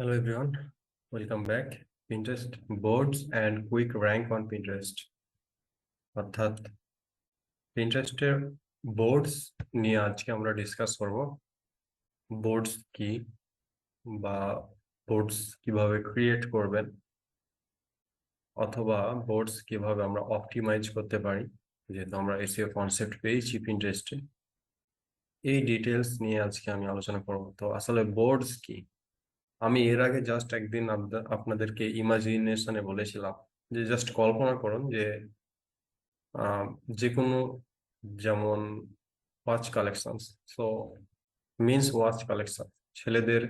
Hello everyone, welcome back. Pinterest boards and quick rank on Pinterest. অর্থাৎ Pinterest-এর boards নিয়ে আজকে আমরা ডিসকাস করব। boards কি বা boards কিভাবে ক্রিয়েট করবেন অথবা boards কিভাবে আমরা অপটিমাইজ করতে পারি, যেহেতু আমরা এসইও কনসেপ্ট পেয়েছি Pinterest-এ। এই ডিটেলস নিয়ে আজকে আমি আলোচনা করব। তো আসলে boards কি? আমি এর আগে জাস্ট একদিন আপনাদেরকে ইমাজিনেশনে বলেছিলাম যে জাস্ট কল্পনা করুন যে যে কোনো, যেমন watch collection, so means watch collection, ছেলেদের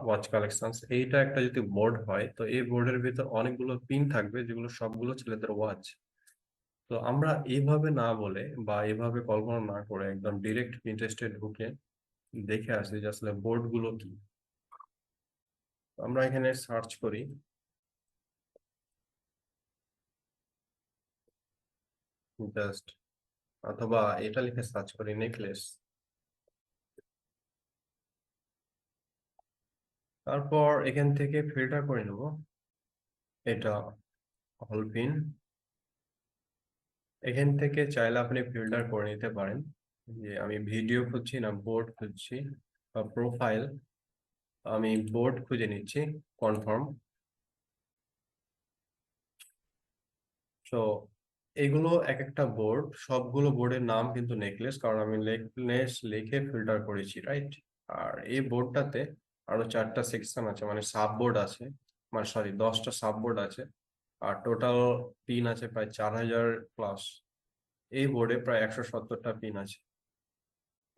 ওয়াচ কালেকশন, এইটা একটা যদি বোর্ড হয় তো এই বোর্ডের ভিতর অনেকগুলো পিন থাকবে যেগুলো সবগুলো ছেলেদের ওয়াচ। তো আমরা এইভাবে না বলে বা এইভাবে কল্পনা না করে একদম ডিরেক্ট পিন্টারেস্টে ঢুকে দেখে আসি যে আসলে বোর্ড গুলো কি। আমরা এখানে সার্চ করি জাস্ট, অথবা এটা লিখে সার্চ করি নেকলেস। তারপর এখান থেকে ফিল্টার করে নেব, এটা অল পিন। এখান থেকে চাইলে আপনি ফিল্টার করে নিতে পারেন যে আমি ভিডিও খুঁজছি না বোর্ড খুঁজছি বা প্রোফাইল। আমি বোর্ড খুঁজে নিচ্ছি, কনফার্ম। তো এগুলো এক একটা বোর্ড, সবগুলো বোর্ডের নাম কিন্তু নেকলেস, কারণ আমি নেকলেস লিখে ফিল্টার করেছি, রাইট। আর এই বোর্ডটাতে আরো 4টা সেকশন আছে, মানে সাব বোর্ড আছে, মানে সরি 10টা সাব বোর্ড আছে। আর টোটাল পিন আছে প্রায় 4000 প্লাস। এই বোর্ডে প্রায় 170টা পিন আছে,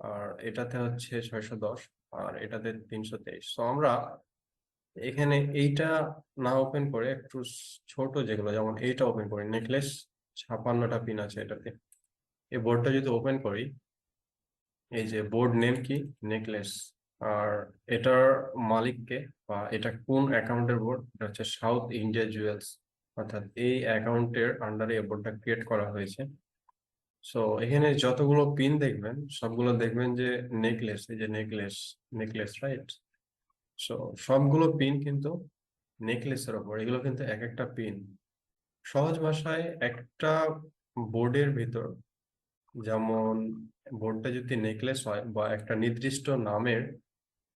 আর এটাতে হচ্ছে 610, আর এটাতে 323। তো আমরা এখানে এইটা না ওপেন করে একটু ছোট যেগুলো, যেমন এইটা ওপেন করি, নেকলেস 56টা পিন আছে এটাতে। এই বোর্ডটা যদি ওপেন করি, এই যে বোর্ড নেম কি, নেকলেস। আর এটার মালিককে বা এটা কোন অ্যাকাউন্টের বোর্ড, এটা হচ্ছে সাউথ ইন্ডিয়া জুয়েলস, অর্থাৎ এই অ্যাকাউন্টের আন্ডারে এই বোর্ডটা ক্রিয়েট করা হয়েছে। সো এখানে যতগুলো পিন দেখবেন সবগুলো দেখবেন যে নেকলেস, এই যে নেকলেস, নেকলেস, রাইট। সো সবগুলো পিন কিন্তু নেকলেসের ওপর, এগুলো কিন্তু এক একটা পিন। সহজ ভাষায় একটা বোর্ডের ভিতর, যেমন বোর্ডটা যদি নেকলেস হয় বা একটা নির্দিষ্ট নামের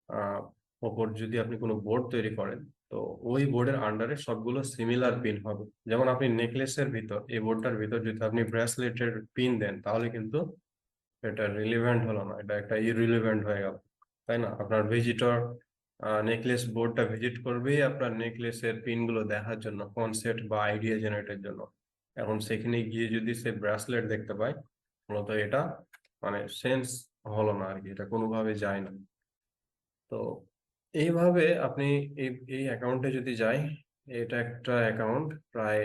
আহ ওপর যদি আপনি কোনো বোর্ড তৈরি করেন, তো ওই বোর্ডের আন্ডারে সবগুলো সিমিলার পিন হবে। যেমন আপনি নেকলেসের ভিতর, এই বোর্ডটার ভিতর যদি আপনি ব্রেসলেটের পিন দেন, তাহলে কিন্তু এটা রিলিভেন্ট হলো না, এটা একটা ইরিলিভেন্ট হয়ে গেল, তাই না? আপনার ভিজিটর নেকলেস বোর্ডটা ভিজিট করবেই আপনার নেকলেসের পিন গুলো দেখার জন্য, কনসেপ্ট বা আইডিয়া জেনারেটের জন্য। এখন সেখানে গিয়ে যদি সে ব্রেসলেট দেখতে পায়, মূলত এটা মানে সেন্স হলো না আর কি, এটা কোনোভাবে যায় না। তো এইভাবে আপনি এই এই অ্যাকাউন্টে যদি যাই, এটা একটা অ্যাকাউন্ট প্রায়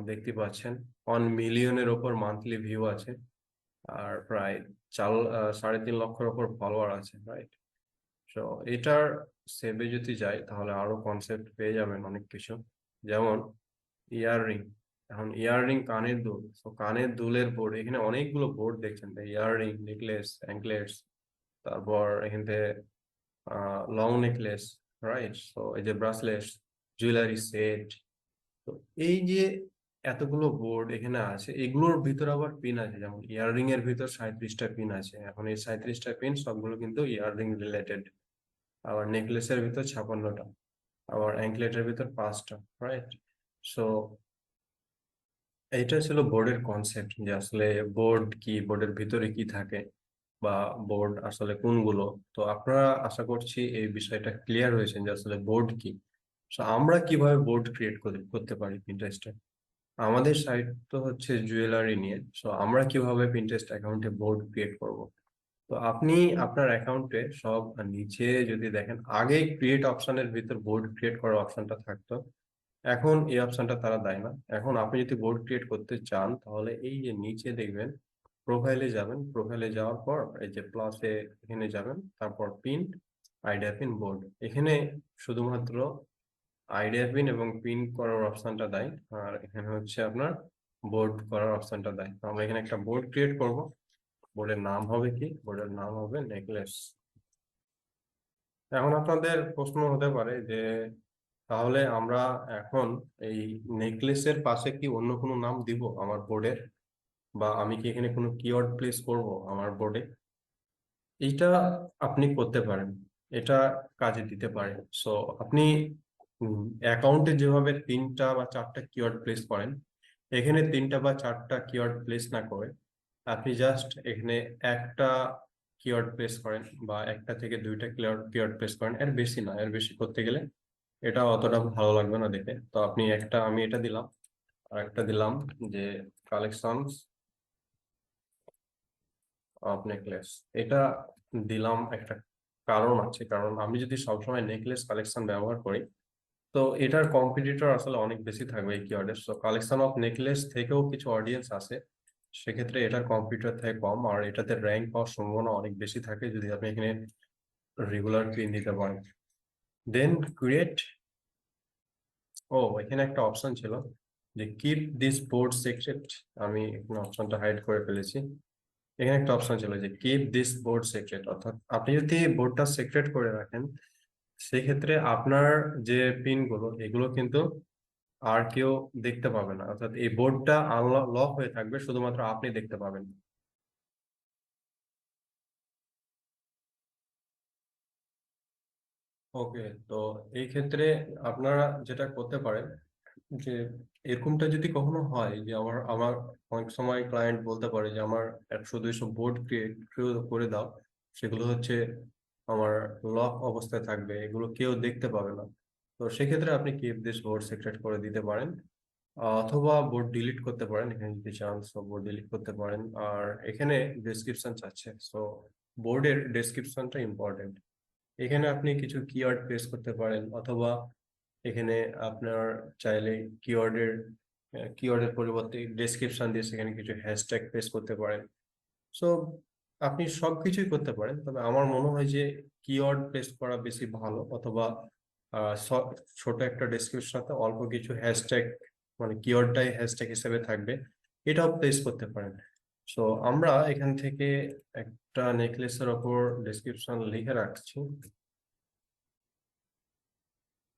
দেখতে পাচ্ছেন 1 মিলিয়নের ওপর মান্থলি ভিউ আছে, আর প্রায় 3.5 লক্ষের ওপর ফলোয়ার আছে, রাইট। তো এটার সেভে যদি যাই তাহলে আরো কনসেপ্ট পেয়ে যাবেন অনেক কিছু, যেমন ইয়াররিং। এখন ইয়াররিং কানের দুল, তো কানের দুলের বোর্ড, এখানে অনেকগুলো বোর্ড দেখছেন, ইয়াররিং, নেকলেস, অ্যাঙ্কলেটস, তারপর এখান থেকে লং নেকলেস, রাইট। তো এই যে ব্রাসলেট, জুয়েলারি সেট। তো এই যে এতগুলো বোর্ড এখানে আছে, এগুলোর ভিতর আবার পিন আছে, যেমন ইয়াররিং এর ভিতর 37টা পিন আছে। এখন এই 37টা পিন সবগুলো কিন্তু ইয়াররিং রিলেটেড। আবার নেকলেসের ভিতর 56টা, আবার অ্যাঙ্কলেটের ভিতর 5টা, রাইট। সো এইটা ছিল বোর্ডের কনসেপ্ট, যে আসলে বোর্ড কি, বোর্ডের ভিতরে কি থাকে, বা বোর্ড আসলে কোনগুলো। তো আপনারা আশা করছি এই বিষয়টা ক্লিয়ার হয়েছে যে আসলে বোর্ড কি। তো আমরা কিভাবে বোর্ড ক্রিয়েট করতে পারি পিন্টারেস্টে। আমাদের সাইট তো হচ্ছে জুয়েলারি নিয়ে, সো আমরা কিভাবে পিন্টারেস্ট অ্যাকাউন্টে বোর্ড ক্রিয়েট করব। তো আপনি আপনার অ্যাকাউন্টে সব নিচে যদি দেখেন, আগে ক্রিয়েট অপশনের ভিতর বোর্ড ক্রিয়েট করার অপশনটা থাকতো, এখন এই অপশনটা তারা দেয় না। এখন আপনি যদি বোর্ড ক্রিয়েট করতে চান তাহলে এই যে নিচে দেখবেন, প্রোফাইলে যাবেন, প্রোফাইলে যাওয়ার পর এই যে প্লাসে এখানে যাবেন, তারপর পিন, আইডিয়া পিন, বোর্ড। এখানে শুধুমাত্র আইডিয়া পিন এবং পিন করার অপশনটা দেয়, আর এখানে হচ্ছে আপনার বোর্ড করার অপশনটা দেয়। তো আমরা এখানে একটা বোর্ড ক্রিয়েট করব। বোর্ডের নাম হবে কি, বোর্ডের নাম হবে নেকলেস। এখন আপনাদের প্রশ্ন হতে পারে যে তাহলে আমরা এখন এই নেকলেসের পাশে কি অন্য কোনো নাম দিব আমার বোর্ডের, বা আমি কি এখানে কোনো কিওয়ার্ড প্লেস করব আমার বোর্ডে? এইটা আপনি করতে পারেন, এটা কাজে দিতে পারে। সো আপনি অ্যাকাউন্টে যেভাবে 3টা বা 4টা কিওয়ার্ড প্লেস করেন, এখানে 3টা বা 4টা কিওয়ার্ড প্লেস না করে আপনি জাস্ট এখানে একটা কিওয়ার্ড প্লেস করেন, বা 1টা থেকে 2টা কিওয়ার্ড প্লেস করেন। এর বেশি না, এর বেশি করতে গেলে এটা অতটা ভালো লাগবে না দেখে। তো আপনি একটা, আমি এটা দিলাম, আর একটা দিলাম যে কালেকশনস অফ নেকলেস। এটা দিলাম একটা কারণ আছে, কারণ আমি যদি সবসময় নেকলেস কালেকশন ব্যবহার করি, তো এটার কম্পিটিটর আসলে অনেক বেশি থাকবে এই কিওয়ার্ডের। সো কালেকশন অফ নেকলেস থেকেও কিছু অডিয়েন্স আছে, সেক্ষেত্রে এটার কম্পিটিটর থেকে কম, আর এটাতে র্যাঙ্ক পাওয়ার সম্ভাবনা অনেক বেশি থাকে যদি আপনি এখানে রেগুলার পিন দিতে পারেন। দেন ক্রিয়েট, ও এখানে একটা অপশন ছিল যে কিপ দিস বোর্ড সিক্রেট। আমি এখানে অপশনটা হাইড করে ফেলেছি। এখানে একটা অপশন ছিল যে কিপ দিস বোর্ড সিক্রেট, অর্থাৎ আপনি যদি বোর্ডটা সিক্রেট করে রাখেন, সেক্ষেত্রে আপনার যে পিন গুলো এগুলো কিন্তু আর কেউ দেখতে পাবে না, অর্থাৎ এই বোর্ডটা আনলক হয়ে থাকবে, শুধুমাত্র আপনি দেখতে পাবেন। ওকে, তো এই ক্ষেত্রে আপনারা যেটা করতে পারেন যে এরকমটা যদি কখনো হয় যে আমার আমার অনেক সময় ক্লায়েন্ট বলতে পারে যে আমার 100-200 বোর্ড ক্রিয়েট করে দাও, সেগুলো হচ্ছে আমার লক অবস্থায় থাকবে, এগুলো কেউ দেখতে পাবে না। তো সেক্ষেত্রে আপনি কিপ দিস বোর্ড সিক্রেট করে দিতে পারেন, অথবা বোর্ড ডিলিট করতে পারেন। এখানে যদি চান সো বোর্ড ডিলিট করতে পারেন। আর এখানে ডেসক্রিপশন চাচ্ছে, সো বোর্ডের ডেসক্রিপশনটা ইম্পর্টেন্ট। এখানে আপনি কিছু কিওয়ার্ড প্লেস করতে পারেন, অথবা এখানে আপনার চাইলে কিওয়ার্ডের কিওয়ার্ডের পরিবর্তে ডেসক্রিপশন দিয়ে সেখানে কিছু হ্যাশট্যাগ প্লেস করতে পারেন। সো আপনি সবকিছুই করতে পারেন, তবে আমার মনে হয় যে কিওয়ার্ড প্লেস করা বেশি ভালো, অথবা ছোট একটা ডেসক্রিপশন অল্প কিছু হ্যাশট্যাগ, মানে কিওয়ার্ডটাই হ্যাশট্যাগ হিসেবে থাকবে, এটাও প্লেস করতে পারেন। সো আমরা এখান থেকে একটা নেকলেসের ওপর ডেসক্রিপশন লিখে রাখছি।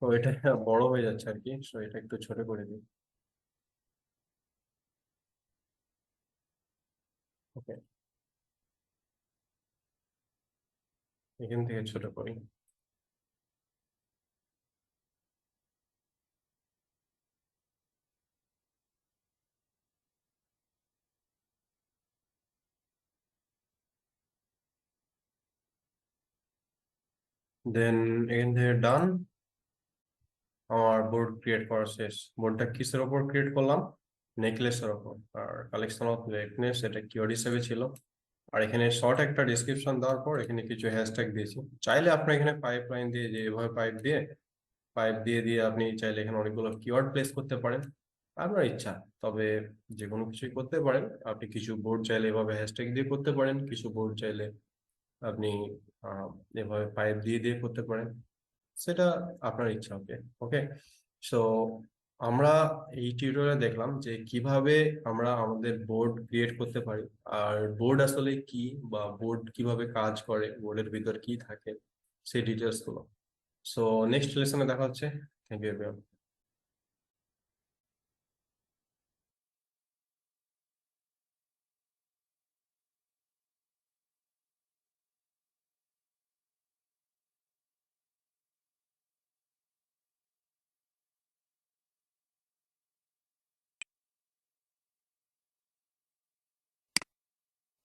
তো এটা বড় হয়ে যাচ্ছে আর কি, সো এটা একটু ছোট করে দিই। ওকে, এখান থেকে ছোট করি। দেন এখান থেকে ডান, আমার বোর্ড ক্রিয়েট করা শেষ। বোর্ডটা কিসের ওপর ক্রিয়েট করলাম? নেকলেসের ওপর। আর কালেকশন অফ নেকলেস এটা কিওয়ার্ড হিসেবে ছিল। আর এখানে শর্ট একটা ডিসক্রিপশন দেওয়ার পর এখানে কিছু হ্যাশট্যাগ দিয়েছি। চাইলে আপনি এখানে পাইপ লাইন দিয়ে, যে এভাবে পাইপ দিয়ে দিয়ে আপনি চাইলে এখানে অনেকগুলো কিওয়ার্ড প্লেস করতে পারেন, আপনার ইচ্ছা। তবে যে কোনো কিছুই করতে পারেন। আপনি কিছু বোর্ড চাইলে এভাবে হ্যাশট্যাগ দিয়ে করতে পারেন, কিছু বোর্ড চাইলে আপনি আহ এভাবে পাইপ দিয়ে দিয়ে করতে পারেন, সেটা আপনার ইচ্ছা। ওকে, ওকে। সো আমরা এই টিউটোরিয়ালে দেখলাম যে কিভাবে আমরা আমাদের বোর্ড ক্রিয়েট করতে পারি, আর বোর্ড আসলে কি, বা বোর্ড কিভাবে কাজ করে, বোর্ডের ভিতর কি থাকে, সেই ডিটেলস গুলো। সো নেক্সট লেসনে দেখা হচ্ছে। Thank you.